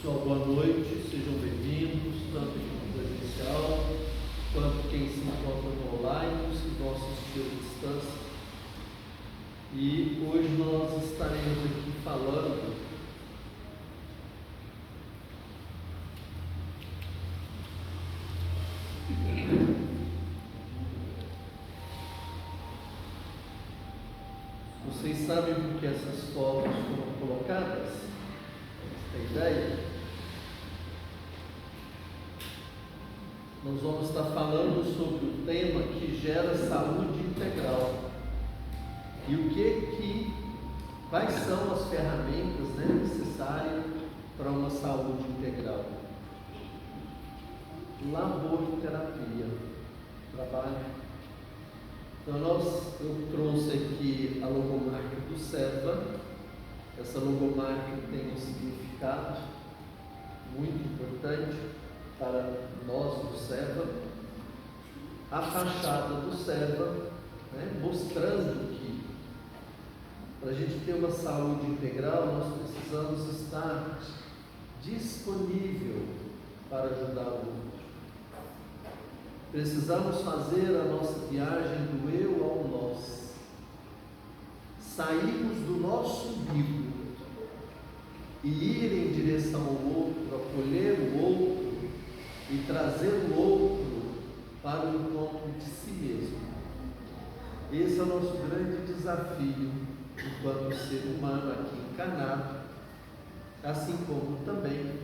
Pessoal, boa noite, sejam bem-vindos, tanto no presencial quanto quem se encontra no online, os que vão assistir à distância. E hoje nós estaremos aqui falando Vocês sabem por que essas fotos foram colocadas? Tem ideia? Nós vamos estar falando sobre o tema que gera saúde integral. E quais são as ferramentas necessárias para uma saúde integral? Laboterapia, trabalho. Então eu trouxe aqui a logomarca do SEVA. Essa logomarca tem um significado muito importante para nós do SEVA. A fachada do SEVA, mostrando que para a gente ter uma saúde integral, nós precisamos estar disponível para ajudar o outro. Precisamos fazer a nossa viagem do eu ao nós. Sairmos do nosso umbigo e ir em direção ao outro, acolher o outro e trazer o outro para o encontro de si mesmo. Esse é o nosso grande desafio enquanto ser humano aqui encarnado, assim como também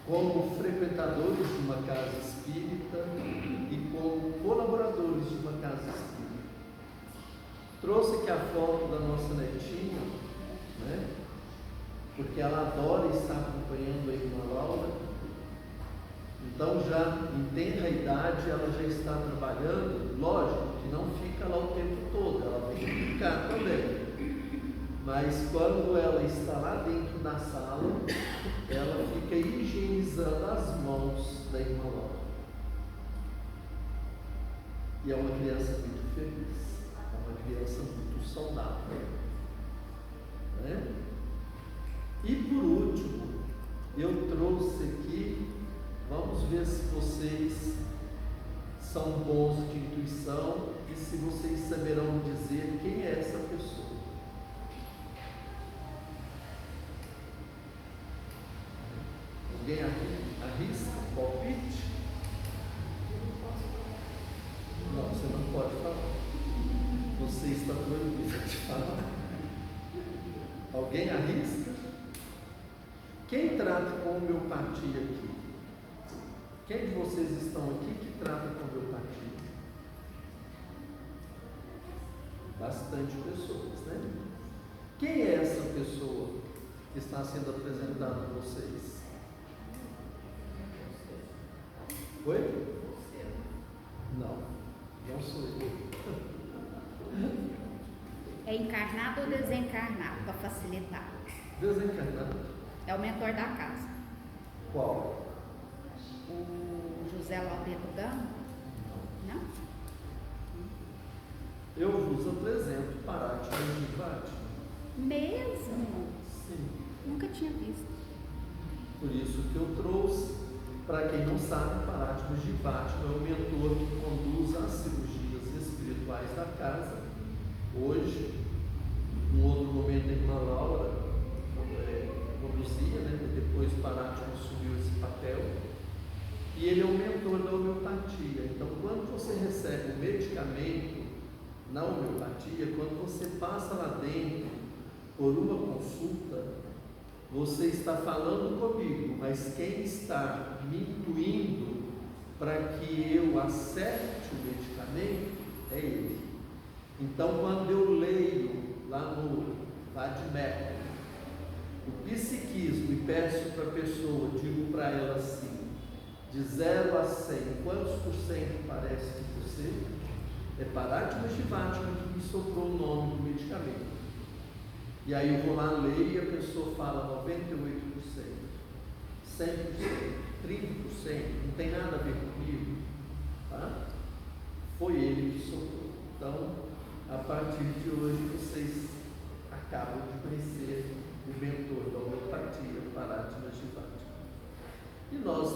como frequentadores de uma casa espírita e como colaboradores de uma casa espírita. Trouxe aqui a foto da nossa netinha, porque ela adora estar acompanhando a irmã Laura. Então, já em tenra idade, ela já está trabalhando. Lógico que não fica lá o tempo todo, ela tem que ficar também. Mas quando ela está lá dentro da sala, ela fica higienizando as mãos da irmã Laura. E é uma criança muito feliz, é uma criança muito saudável. E por último, eu trouxe aqui, vamos ver se vocês são bons de intuição e se vocês saberão dizer quem é essa pessoa. Alguém arrisca um palpite? Não, você não pode falar. Você está proibido de falar. Alguém arrisca? Quem trata com homeopatia aqui? Quem de vocês estão aqui que trata com homeopatia? Bastante pessoas, Quem é essa pessoa que está sendo apresentada a vocês? Oi? Não sou eu. É encarnado ou desencarnado, para facilitar? Desencarnado. É o mentor da casa. Qual? O José Laureto Gama? Não? Eu vos apresento Parátimas de Fátima. Mesmo? Sim. Nunca tinha visto. Por isso que eu trouxe. Para quem não sabe, Parátimas de Fátima é o mentor que conduz as cirurgias espirituais da casa. Hoje, num outro momento, a irmã Laura conduzia, depois Parátimas assumiu esse papel. E ele é o mentor da homeopatia. Então, quando você recebe um medicamento na homeopatia, quando você passa lá dentro por uma consulta, você está falando comigo, mas quem está me incluindo para que eu acerte o medicamento é ele. Então, quando eu leio lá no Vadimecum o psiquismo e peço para a pessoa, digo para ela assim, de 0 a 100, quantos por cento parece que você? É Parátimas de Fátima que me soprou o nome do medicamento. E aí eu vou lá ler e a pessoa fala 98%, 100%, 30%, não tem nada a ver comigo, tá? Foi ele que soprou. Então, a partir de hoje, vocês acabam de conhecer o mentor da homeopatia, Parátimas de Fátima.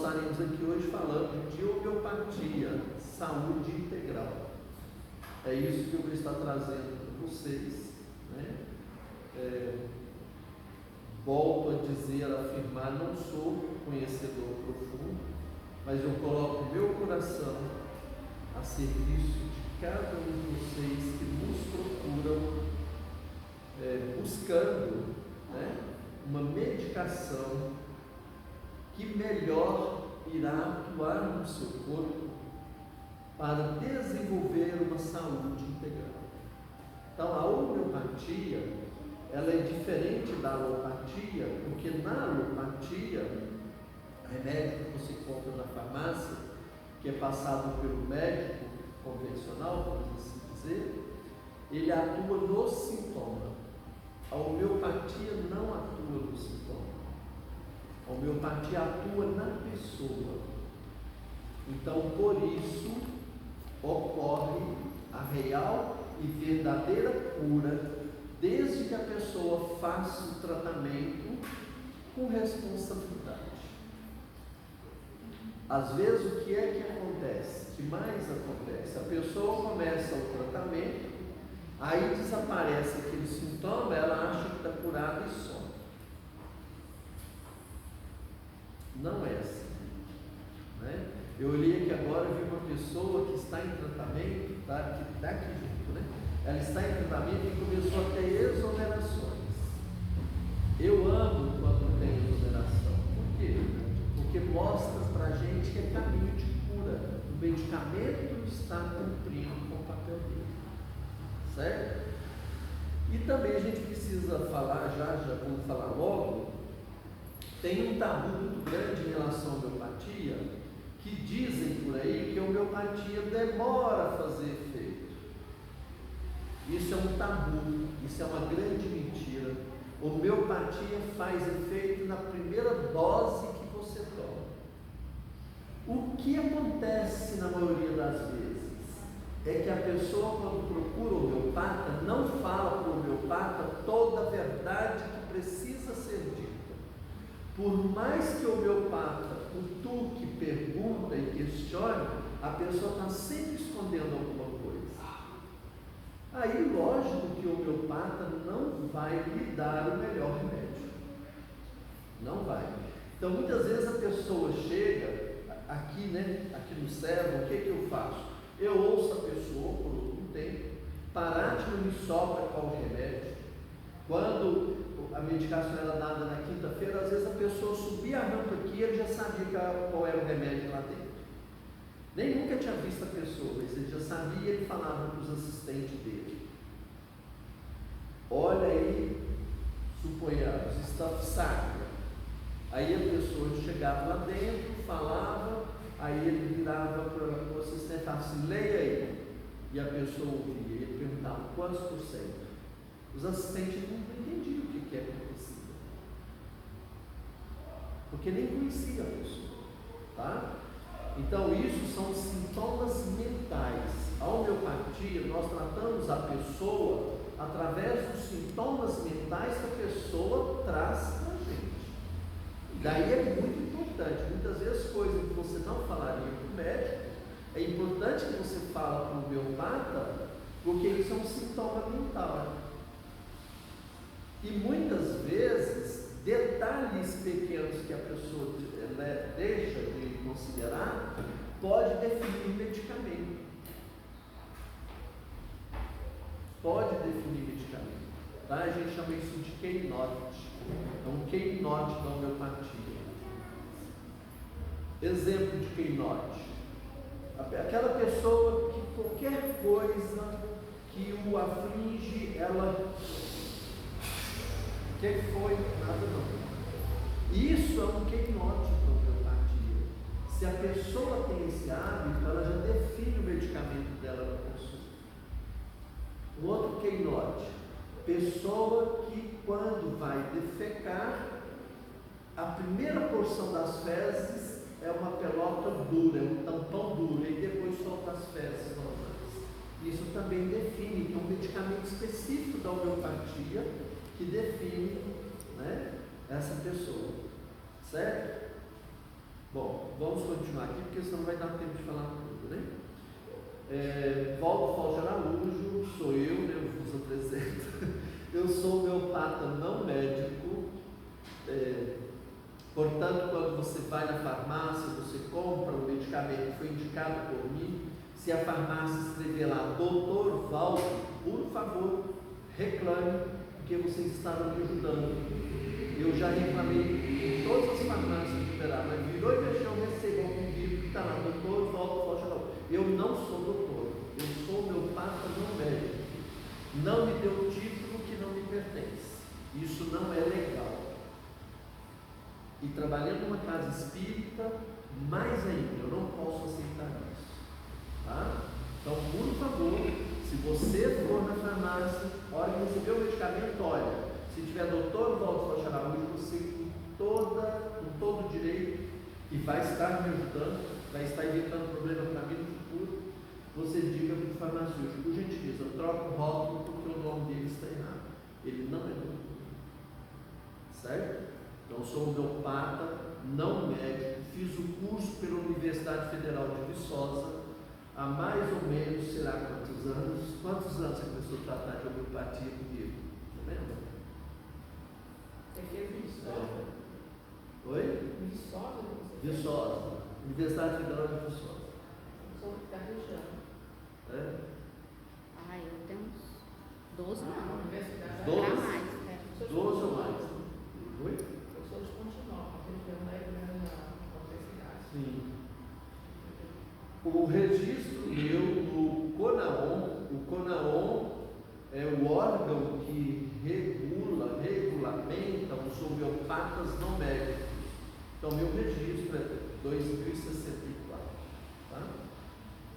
estaremos aqui hoje falando de homeopatia, saúde integral. É isso que eu vou estar trazendo para vocês, né? Volto a dizer, a afirmar, não sou conhecedor profundo, mas eu coloco meu coração a serviço de cada um de vocês que nos procuram, buscando, né, uma medicação que melhor irá atuar no seu corpo para desenvolver uma saúde integral. Então, a homeopatia, ela é diferente da alopatia, porque na alopatia, remédio que você compra na farmácia, que é passado pelo médico convencional, vamos assim dizer, ele atua no sintoma. A homeopatia não atua no sintoma. A homeopatia atua na pessoa. Então, por isso, ocorre a real e verdadeira cura, desde que a pessoa faça o tratamento com responsabilidade. Às vezes, o que é que acontece? O que mais acontece? A pessoa começa o tratamento, aí desaparece aquele sintoma, ela acha que está curada e some. Não é assim, né? Eu olhei aqui agora e vi uma pessoa que está em tratamento, tá? Que daqui junto, né? Ela está em tratamento e começou a ter exonerações. Eu amo quando tem exoneração. Por quê? Porque mostra para a gente que é caminho de cura. O medicamento está cumprindo com o papel dele. Certo? E também a gente precisa falar, já vamos falar logo, tem um tabu muito grande em relação à homeopatia, que dizem por aí que a homeopatia demora a fazer efeito. Isso é um tabu, isso é uma grande mentira. Homeopatia faz efeito na primeira dose que você toma. O que acontece na maioria das vezes é que a pessoa, quando procura o homeopata, não fala para o homeopata toda a verdade que precisa ser dita. Por mais que o homeopata cutuque, pergunta e questione, a pessoa está sempre escondendo alguma coisa. Aí, lógico que o homeopata não vai lhe dar o melhor remédio. Não vai. Então, muitas vezes a pessoa chega aqui, né, aqui no cérebro, o que eu faço? Eu ouço a pessoa por algum tempo, Parate não me sopra qual remédio. Quando a medicação era dada na quinta-feira, às vezes a pessoa subia a rampa aqui e ele já sabia qual era o remédio lá dentro. Nem nunca tinha visto a pessoa, mas ele já sabia e ele falava para os assistentes dele. Olha aí, suponhamos, stuff sacra. Aí a pessoa chegava lá dentro, falava, aí ele virava para o assistente e falava assim, leia aí. E a pessoa ouvia, ele perguntava quantos por cento. Os assistentes não entendiam o que é acontecia, porque nem conhecia a pessoa, tá? Então isso são sintomas mentais. A homeopatia, nós tratamos a pessoa através dos sintomas mentais que a pessoa traz para a gente. E daí é muito importante, muitas vezes coisas que você não falaria para o médico, é importante que você fale para o homeopata, porque isso é um sintoma mental. E muitas vezes, detalhes pequenos que a pessoa deixa de considerar, pode definir o medicamento. Pode definir medicamento. Tá? A gente chama isso de keynote. É um keynote da homeopatia. Exemplo de keynote. Aquela pessoa que qualquer coisa que o aflige, ela... O que foi? Nada não. Isso é um keynote da homeopatia. Se a pessoa tem esse hábito, ela já define o medicamento dela na consulta. Um outro keynote. Pessoa que quando vai defecar, a primeira porção das fezes é uma pelota dura, é um tampão duro, e depois solta as fezes normais. Isso também define, então, um medicamento específico da homeopatia que define, né, essa pessoa, certo? Bom, vamos continuar aqui, porque senão não vai dar tempo de falar tudo, né? Valdo Fausto Araújo, sou eu, né? Eu vos apresento. Eu sou homeopata não médico. Portanto, quando você vai na farmácia, você compra um medicamento que foi indicado por mim, se a farmácia escrever lá Dr. Valdo, por favor, reclame, porque vocês estavam me ajudando. Eu já reclamei em todas as farmácias de Uberaba, mas virou e mexeu, recebeu um livro que está lá, Dr. Valdo Fausto. Eu não sou doutor, eu sou homeopata não médico. Não me deu título que não me pertence. Isso não é legal. E trabalhando numa casa espírita, mais ainda, eu não posso aceitar isso. Tá? Então, por favor, se você for na farmácia, a hora que receber o medicamento, olha, se tiver doutor Valdo Fausto Araújo, você com todo direito, e vai estar me ajudando, vai estar evitando problema para mim no futuro, você diga para o farmacêutico, por gentileza, troca o rótulo porque o nome dele está errado. Ele não é doutor. Certo? Então, sou homeopata, não médico, fiz o curso pela Universidade Federal de Viçosa, há mais ou menos, sei lá quantos anos. Quantos anos você começou a tratar de homeopatia comigo? Você lembra? Você fez Viçosa? Oi? Viçosa? Viçosa, Universidade Federal de Viçosa. Sou da região. Eu tenho uns 12 anos. Universidade. 12? Para mais, 12 ou mais? Oi? Eu sou de Continental, região da universidade. Sim. O registro meu no CONAON, o CONAON é o órgão que regulamenta os homeopatas não médicos. Então, meu registro é 2064. Tá?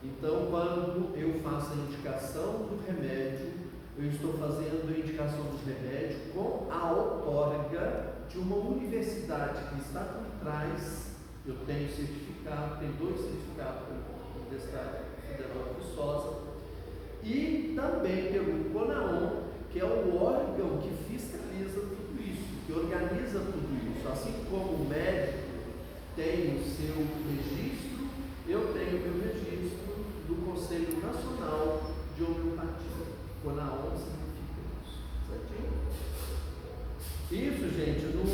Então, quando eu faço a indicação do remédio, eu estou fazendo a indicação do remédio com a outorga de uma universidade que está por trás. Eu tenho certificado, tenho 2 certificados pela Universidade Federal de Viçosa e também pelo CONAON, que é o órgão que fiscaliza tudo isso, que organiza tudo isso. Assim como o médico tem o seu registro, eu tenho o meu registro do Conselho Nacional de Homeopatia. CONAON significa isso. Certinho? Isso, gente, eu não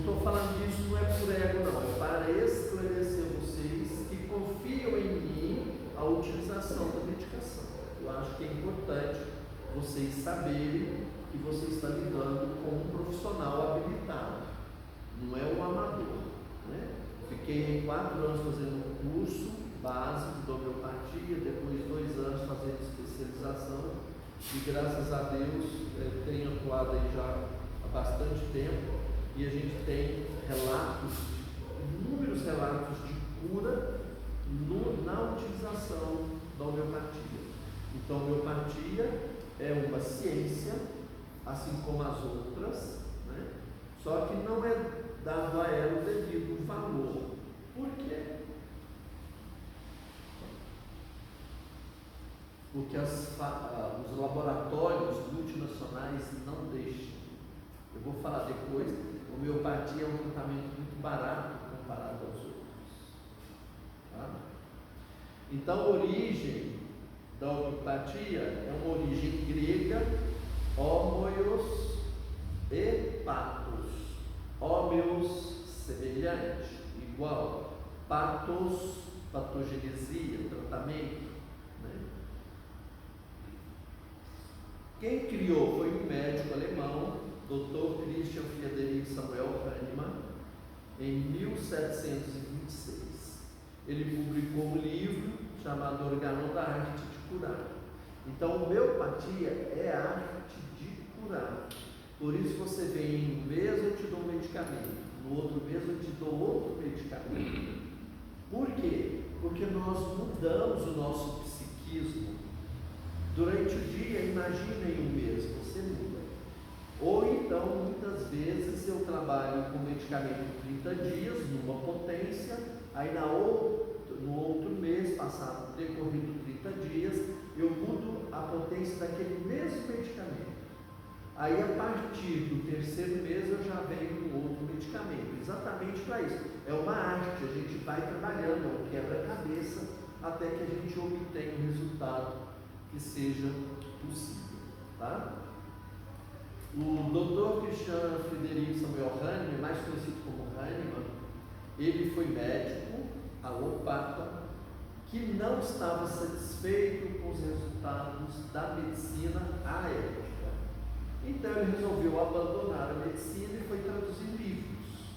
estou falando disso, não é por ego, não. É para esclarecer vocês que confiam em mim a utilização da medicação. Eu acho que é importante vocês saberem que você está lidando com um profissional habilitado, não é um amador. Né? Fiquei 4 anos fazendo um curso básico de homeopatia, depois 2 anos fazendo especialização e graças a Deus tenho atuado aí já há bastante tempo e a gente tem inúmeros relatos de cura na utilização da homeopatia. Então, a homeopatia é uma ciência, assim como as outras, né? Só que não é dado a ela o devido valor. Por quê? Porque os laboratórios multinacionais não deixam. Eu vou falar depois, a homeopatia é um tratamento muito barato comparado aos outros. Tá? Então, a origem da homeopatia é uma origem grega, homoios e patos. Homeos, semelhante, igual. Patos, patogenesia, tratamento. Né? Quem criou foi um médico alemão, Dr. Christian Friedrich Samuel Hahnemann, em 1726. Ele publicou um livro chamado Organon da Arte de Curar. Então, homeopatia é a arte de curar. Por isso você vê, em um mês eu te dou um medicamento, no outro mês eu te dou outro medicamento. Por quê? Porque nós mudamos o nosso psiquismo. Durante o dia, imagina em um mês, você muda. Ou então, muitas vezes, eu trabalho com medicamento 30 dias, numa potência, aí no outro mês, passado decorrido 30 dias, eu mudo a potência daquele mesmo medicamento. Aí, a partir do terceiro mês, eu já venho com outro medicamento, exatamente para isso. É uma arte, a gente vai trabalhando, é um quebra-cabeça, até que a gente obtenha um resultado que seja possível. Tá? O Dr. Christian Frederic Samuel Hahnemann, mais conhecido como Hahnemann, ele foi médico, alopata, que não estava satisfeito com os resultados da medicina à época. Então ele resolveu abandonar a medicina e foi traduzir livros.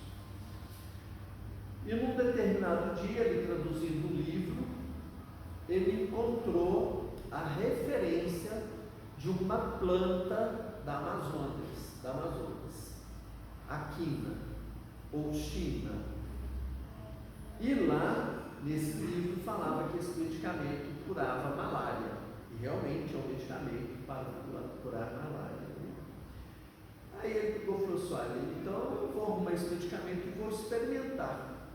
E num determinado dia, ele traduzindo um livro, ele encontrou a referência de uma planta da Amazonas, a quina ou china. E lá, nesse livro, falava que esse medicamento curava a malária. E realmente é um medicamento para curar a malária. Aí ele pegou e falou assim: olha, então eu vou arrumar esse medicamento e vou experimentar.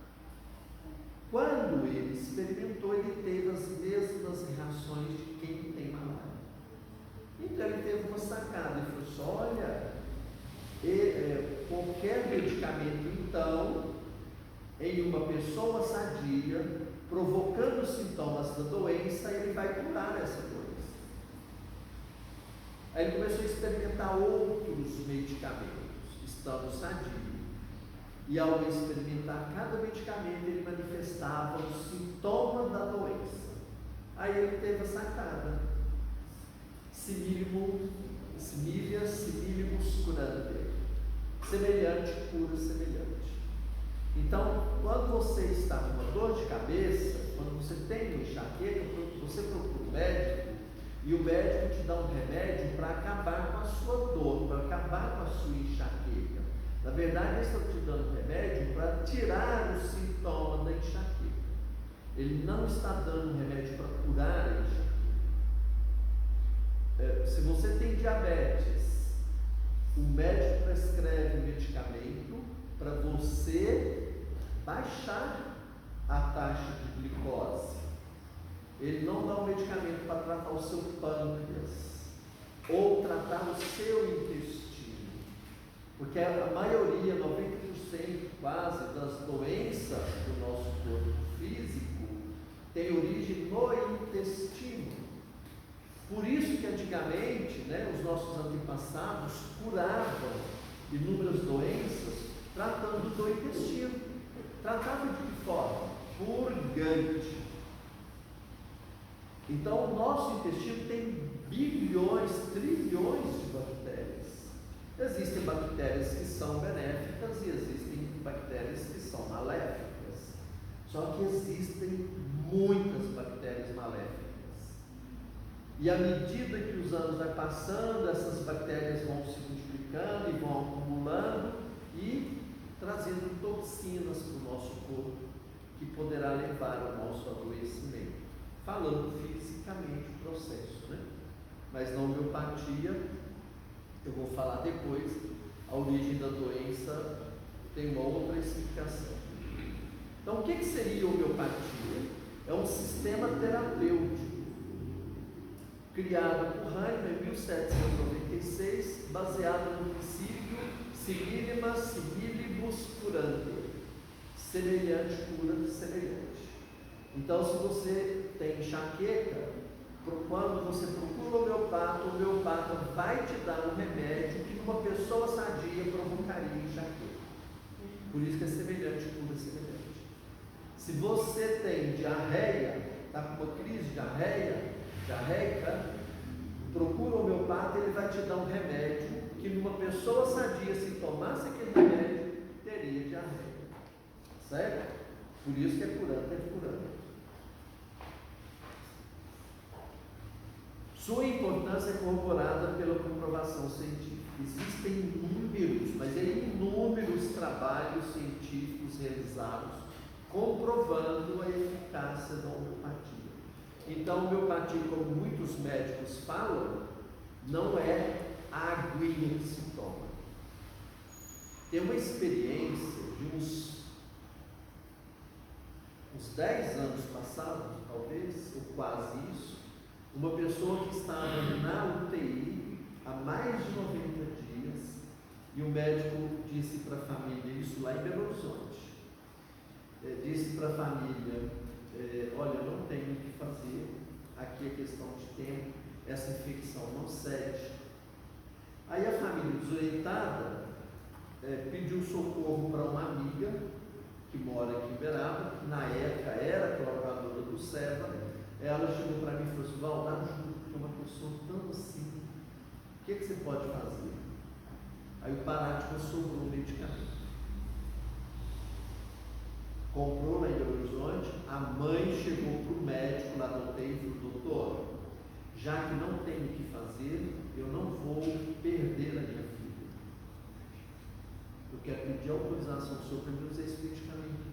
Quando ele experimentou, ele teve as mesmas reações de quem tem malária. Então ele teve uma sacada, ele falou assim: olha, qualquer medicamento então, em uma pessoa sadia, provocando os sintomas da doença, ele vai curar essa doença. Aí ele começou a experimentar outros medicamentos, estando sadio. E ao experimentar cada medicamento, ele manifestava o sintoma da doença. Aí ele teve a sacada: similimus curante. Semelhante cura semelhante. Então, quando você está com uma dor de cabeça, quando você tem uma enxaqueca, você procura o médico, e o médico te dá um remédio para acabar com a sua dor, para acabar com a sua enxaqueca. Na verdade, ele está te dando remédio para tirar o sintoma da enxaqueca. Ele não está dando um remédio para curar a enxaqueca. Se você tem diabetes, o médico prescreve um medicamento para você baixar a taxa de glicose. Ele não dá um medicamento para tratar o seu pâncreas ou tratar o seu intestino, porque a maioria, 90% quase, das doenças do nosso corpo físico tem origem no intestino. Por isso que antigamente, os nossos antepassados curavam inúmeras doenças tratando do intestino. Tratavam de que forma? Purgante. Então, o nosso intestino tem bilhões, trilhões de bactérias. Existem bactérias que são benéficas e existem bactérias que são maléficas. Só que existem muitas bactérias maléficas. E à medida que os anos vão passando, essas bactérias vão se multiplicando e vão acumulando e trazendo toxinas para o nosso corpo, que poderá levar ao nosso adoecimento. Falando fisicamente o processo, Mas na homeopatia, eu vou falar depois, a origem da doença tem uma outra explicação. Então, o que seria a homeopatia? É um sistema terapêutico criado por Hahnemann em 1796, baseado no princípio similibus curante, semelhante cura semelhante. Então, se você tem enxaqueca, quando você procura o homeopata vai te dar um remédio que uma pessoa sadia provocaria enxaqueca. Por isso que é semelhante cura semelhante. Se você tem diarreia, está com uma crise de diarreica, procura o homeopata, ele vai te dar um remédio que numa pessoa sadia, se tomasse aquele remédio, teria diarreia. Certo? Por isso que é curante. Sua importância é corroborada pela comprovação científica. Existem inúmeros trabalhos científicos realizados comprovando a eficácia da homeopatia. Então, a homeopatia, como muitos médicos falam, não é a aguinha que se toma. Tem uma experiência de uns 10 anos passados, talvez, ou quase isso, uma pessoa que estava na UTI há mais de 90 dias. E o médico disse para a família, isso lá em Belo Horizonte, disse para a família, olha, não tem o que fazer, aqui é questão de tempo, essa infecção não cede. Aí a família desorientada pediu socorro para uma amiga que mora aqui em Uberaba, que na época era colaboradora do SEVA. Ela chegou para mim e falou assim, Val, ajuda, porque uma pessoa tão assim, o que você pode fazer? Aí o Paraty sobrou um medicamento. Comprou lá em Belo Horizonte, a mãe chegou para o médico lá do UTI e falou, doutor, já que não tenho o que fazer, eu não vou perder a minha filha. Eu quero pedir autorização do senhor para me usar esse medicamento.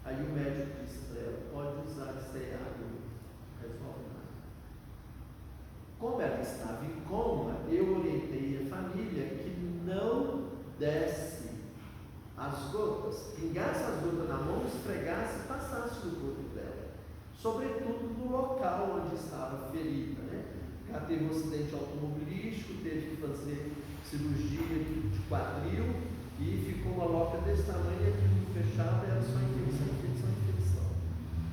Aí o médico disse para ela, pode usar isso aí, não resolve nada. Como ela estava em coma, eu orientei a família que não desse as gotas, pingasse as gotas na mão, esfregasse e passasse no corpo dela. Sobretudo no local onde estava ferida, né? Ela teve um acidente automobilístico, teve que fazer cirurgia de quadril e ficou uma loca desse tamanho, aqui fechada, era só infecção.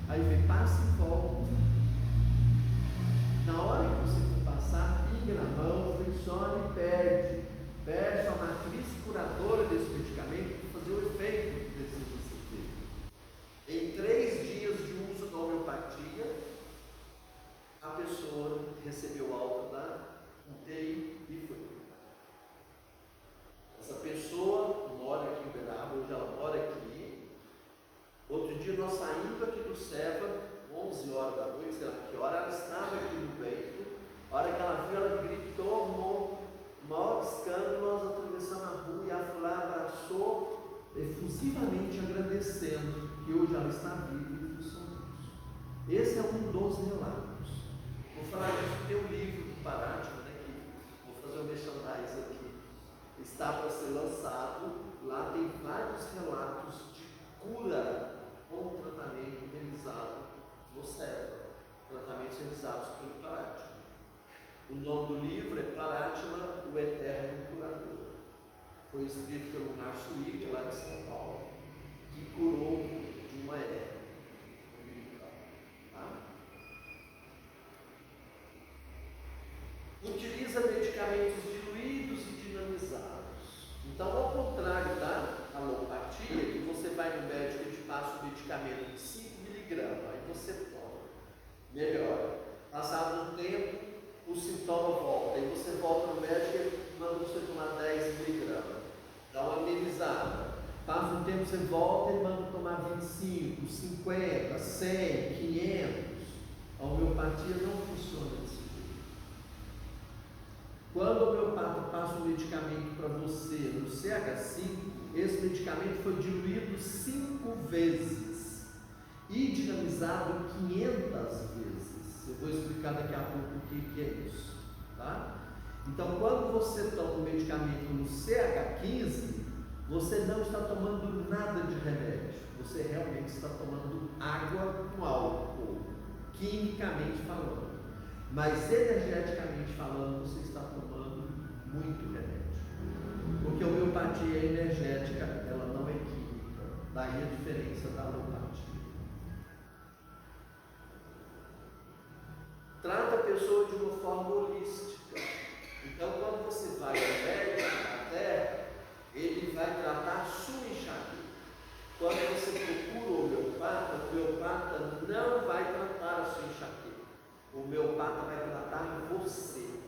Aí vem, passa e volta. Na hora que você for passar, pinga na mão, flexiona e perde a matriz curadora desse medicamento para fazer o efeito que precisa ser feito. Em 3 dias de uso da homeopatia, a pessoa recebeu alta da UTI e foi. Essa pessoa mora aqui em Uberaba, hoje ela mora aqui. Outro dia nós saímos aqui do SEVA, 11 horas da noite, sei lá que hora, ela estava aqui no peito. A hora que ela viu, ela gritou, maior escândalo, nós atravessamos a rua e ela foi lá, abraçou, efusivamente agradecendo que hoje ela está viva e funcionando. Esse é um dos relatos. Vou falar disso, tem um livro do Paraty, né, que vou fazer um merchandising aqui. Está para ser lançado, lá tem vários relatos de cura com tratamento realizado no cérebro, tratamentos realizados pelo Paraty. O nome do livro é Paratyma, o Eterno Curador. Foi escrito pelo Márcio Wick, lá de São Paulo, que curou de uma hérnia. Tá? Utiliza medicamentos diluídos e dinamizados. Então, ao contrário da alopatia, que você vai no médico e te passa um medicamento de 5 mg, aí você toma, melhora. Passado um tempo, o sintoma volta, aí você volta no médico e manda você tomar 10 mg, dá uma amenizada. Passa um tempo, você volta e manda tomar 25, 50, 100, 500. A homeopatia não funciona desse jeito. Quando o homeopata passa um medicamento para você no CH5, esse medicamento foi diluído 5 vezes e dinamizado 500 vezes. Eu vou explicar daqui a pouco o que é isso. Tá? Então, quando você toma um medicamento no CH15, você não está tomando nada de remédio. Você realmente está tomando água com álcool, quimicamente falando. Mas energeticamente falando, você está tomando muito remédio. Porque a homeopatia é energética, ela não é química. Daí a diferença da alopatia. Trata a pessoa de uma forma holística. Então, quando você vai ao médico na terra, ele vai tratar a sua enxaqueca. Quando você procura o homeopata não vai tratar a sua enxaqueca. O homeopata vai tratar você.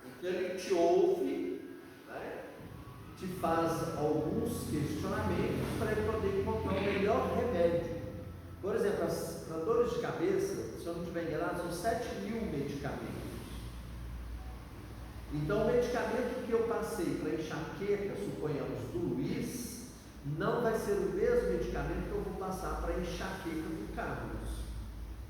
Então, ele te ouve, né? Te faz alguns questionamentos para ele poder encontrar o melhor remédio. Por exemplo, para dores de cabeça, se eu não estiver enganado, são 7.000 medicamentos. Então, o medicamento que eu passei para enxaqueca, suponhamos, do Luiz, não vai ser o mesmo medicamento que eu vou passar para enxaqueca do Carlos.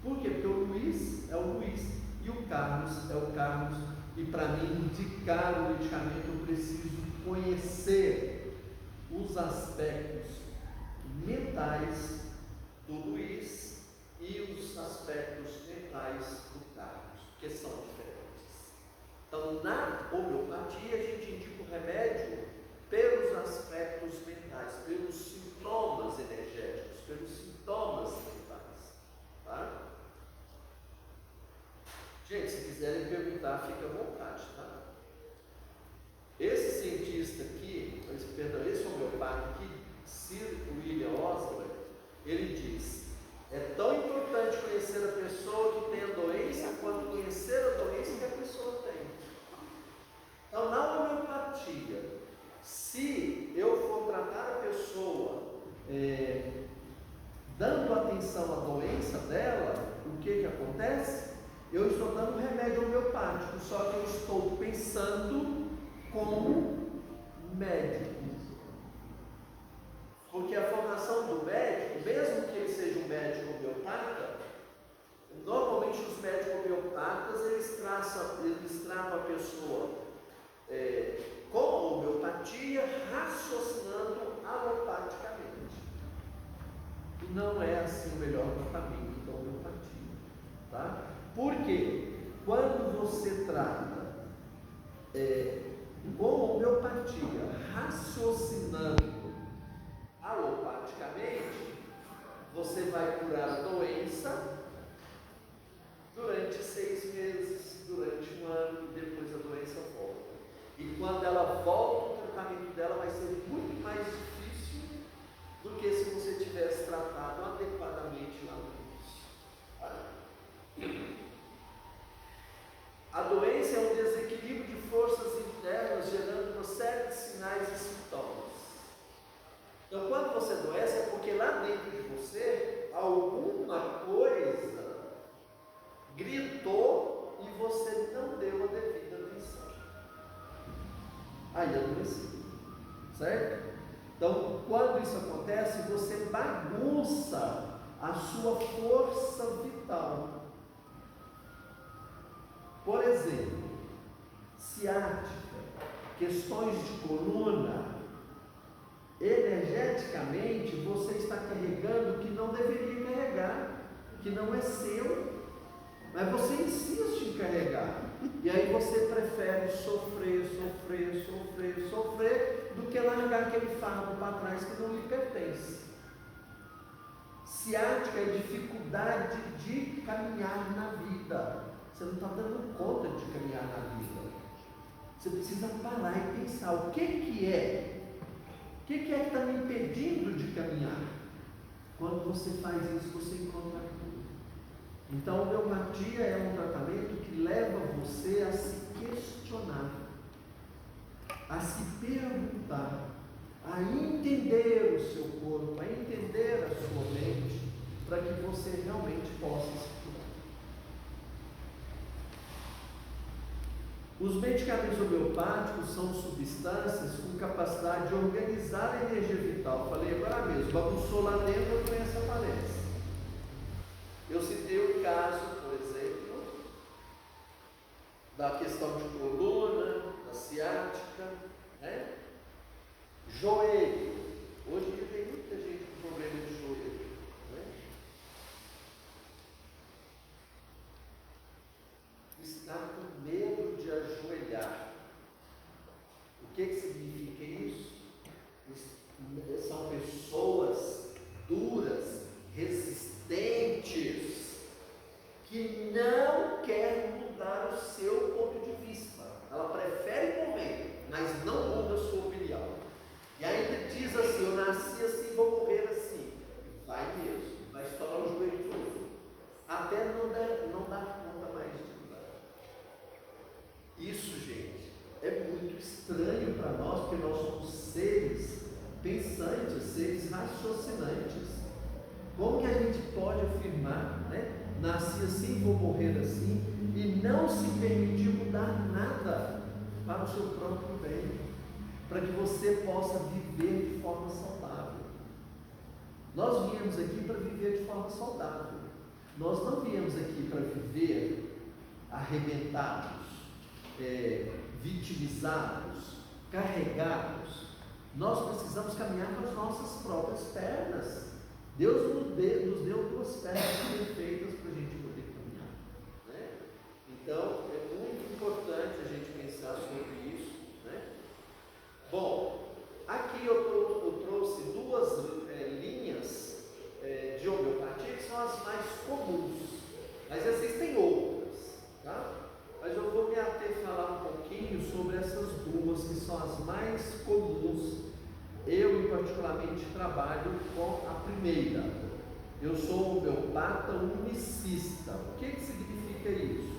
Por quê? Porque o Luiz é o Luiz e o Carlos é o Carlos. E para mim indicar o medicamento, eu preciso conhecer os aspectos mentais do Luiz e os aspectos mentais do Carlos, que são diferentes. Então, na homeopatia, a gente indica o remédio comentar, fica à vontade, tá? Esse cientista aqui, esse homeopata aqui, Sir William Osler, ele diz: é tão importante conhecer a pessoa que tem a doença quanto conhecer a doença que a pessoa tem. Então, na homeopatia, se eu for tratar a pessoa dando atenção à doença dela, o que acontece? Eu estou dando um remédio homeopático, só que eu estou pensando como médico. Porque a formação do médico, mesmo que ele seja um médico homeopata, normalmente os médicos homeopatas eles tratam a pessoa com a homeopatia, raciocinando alopaticamente. E não é assim o melhor caminho da homeopatia, tá? Porque quando você trata com homeopatia, raciocinando alopaticamente, você vai curar a doença durante 6 meses, durante 1 ano, e depois a doença volta. E quando ela volta, o tratamento dela vai ser muito mais difícil do que se você tivesse tratado adequadamente lá no início. A doença é um desequilíbrio de forças internas, gerando uma série de sinais e sintomas. Então, quando você adoece, é porque lá dentro de você, alguma coisa gritou e você não deu a devida atenção. Aí adoeceu, certo? Então, quando isso acontece, você bagunça a sua força vital. Por exemplo, ciática, questões de coluna, energeticamente você está carregando o que não deveria carregar, que não é seu, mas você insiste em carregar. E aí você prefere sofrer do que largar aquele fardo para trás que não lhe pertence. Ciática é dificuldade de caminhar na vida. Você não está dando conta de caminhar na vida. Você precisa parar e pensar o que é que está me impedindo de caminhar. Quando você faz isso, você encontra tudo. Então, a homeopatia é um tratamento que leva você a se questionar, a se perguntar, a entender o seu corpo, a entender a sua mente, para que você realmente possa se curar. Os medicamentos homeopáticos são substâncias com capacidade de organizar a energia vital. Falei agora mesmo, bagunçou lá dentro, a doença aparece. Eu citei o caso, por exemplo, da questão de coluna, da ciática, né? Joelho. Hoje em dia tem muita gente com problema de joelho, né? Está com medo de ajoelhar. O que significa isso? São pessoas duras, resistentes, que não querem mudar o seu ponto de vista. Ela prefere morrer, mas não muda a sua opinião. E ainda diz assim: eu nasci assim, vou morrer assim. Vai mesmo, vai estourar o joelho todo. Até não dar conta mais de mudar. Isso, gente, é muito estranho para nós, porque nós somos seres pensantes, seres raciocinantes. Como que a gente pode afirmar, né? Nasci assim, vou morrer assim, e não se permitir mudar nada para o seu próprio bem, para que você possa viver de forma saudável. Nós viemos aqui para viver de forma saudável. Nós não viemos aqui para viver arrebentados, vitimizados, carregados. Nós precisamos caminhar com as nossas próprias pernas. Deus nos deu 2 pernas perfeitas para a gente poder caminhar, né? Então, é muito importante a gente pensar sobre isso, né? Bom, aqui eu trouxe 2 linhas de homeopatia que são as mais comuns, mas existem outras, tá? Mas eu vou me particularmente trabalho com a primeira. Eu sou homeopata unicista. O que significa isso?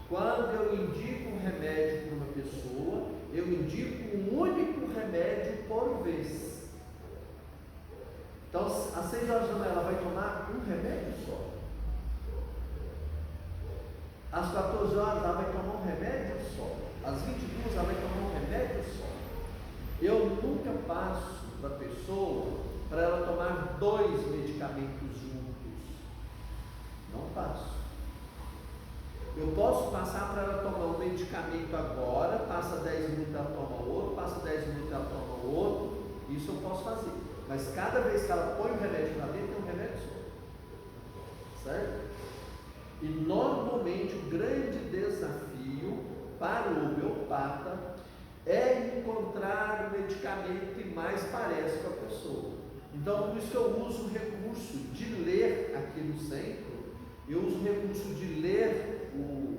Quando eu indico um remédio para uma pessoa, eu indico um único remédio por vez. Então, às 6 horas da manhã ela vai tomar um remédio só. Às 14 horas ela vai tomar um remédio só. Às 22 ela vai tomar um remédio só. Eu nunca passo para a pessoa para ela tomar 2 medicamentos juntos. Não passo. Eu posso passar para ela tomar um medicamento agora, passa 10 minutos ela toma outro, passa 10 minutos ela toma outro. Isso eu posso fazer. Mas cada vez que ela põe o remédio lá dentro, tem um remédio só. Certo? E normalmente o grande desafio para o homeopata é encontrar o medicamento que mais parece com a pessoa. Então, por isso que eu uso o recurso de ler aqui no centro, eu uso o recurso de ler o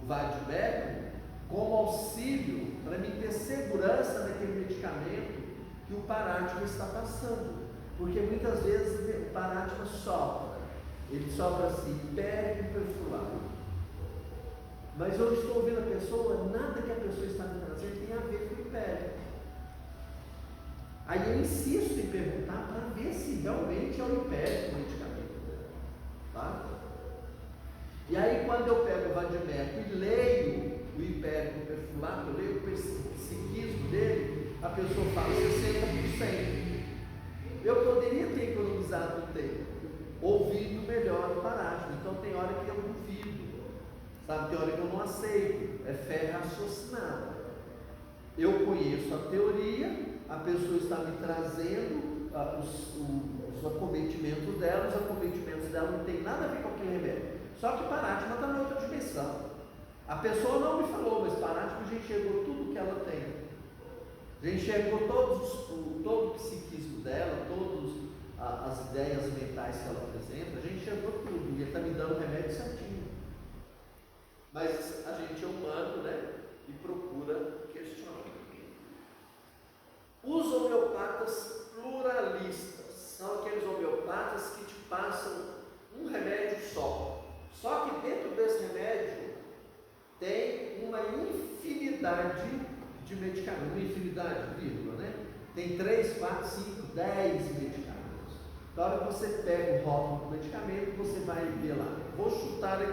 Vadimecum como auxílio para me ter segurança naquele medicamento que o Parátma está passando. Porque muitas vezes o Parátma sopra, ele sopra assim, perde o perfurado. Mas eu estou ouvindo a pessoa, nada que a pessoa está me trazendo tem a ver com o império. Aí eu insisto em perguntar para ver se realmente é o império o medicamento dela. Tá? E aí quando eu pego o Vadimecum e leio o império perfurato, eu leio o psiquismo dele, a pessoa fala 60%. Eu poderia ter economizado o tempo, ouvindo melhor o Parátma. Então tem hora que eu duvido. Sabe, tem hora que eu não aceito, é fé raciocinada. Eu conheço a teoria, a pessoa está me trazendo os acometimentos dela, os acometimentos dela não tem nada a ver com aquele remédio. Só que Parátma está na outra dimensão. A pessoa não me falou, mas Parátma já enxergou tudo que ela tem. Já enxergou todo o psiquismo dela, todas as ideias mentais que ela apresenta, a gente enxergou tudo, e ele está me dando o remédio certinho. Mas a gente é humano, né? E procura questionar. Os homeopatas pluralistas são aqueles homeopatas que te passam um remédio só. Só que dentro desse remédio tem uma infinidade de medicamentos. Uma infinidade, vírgula, né? Tem 3, 4, 5, 10 medicamentos. Na hora que você pega o rótulo do medicamento, você vai ver lá. Vou chutar aqui.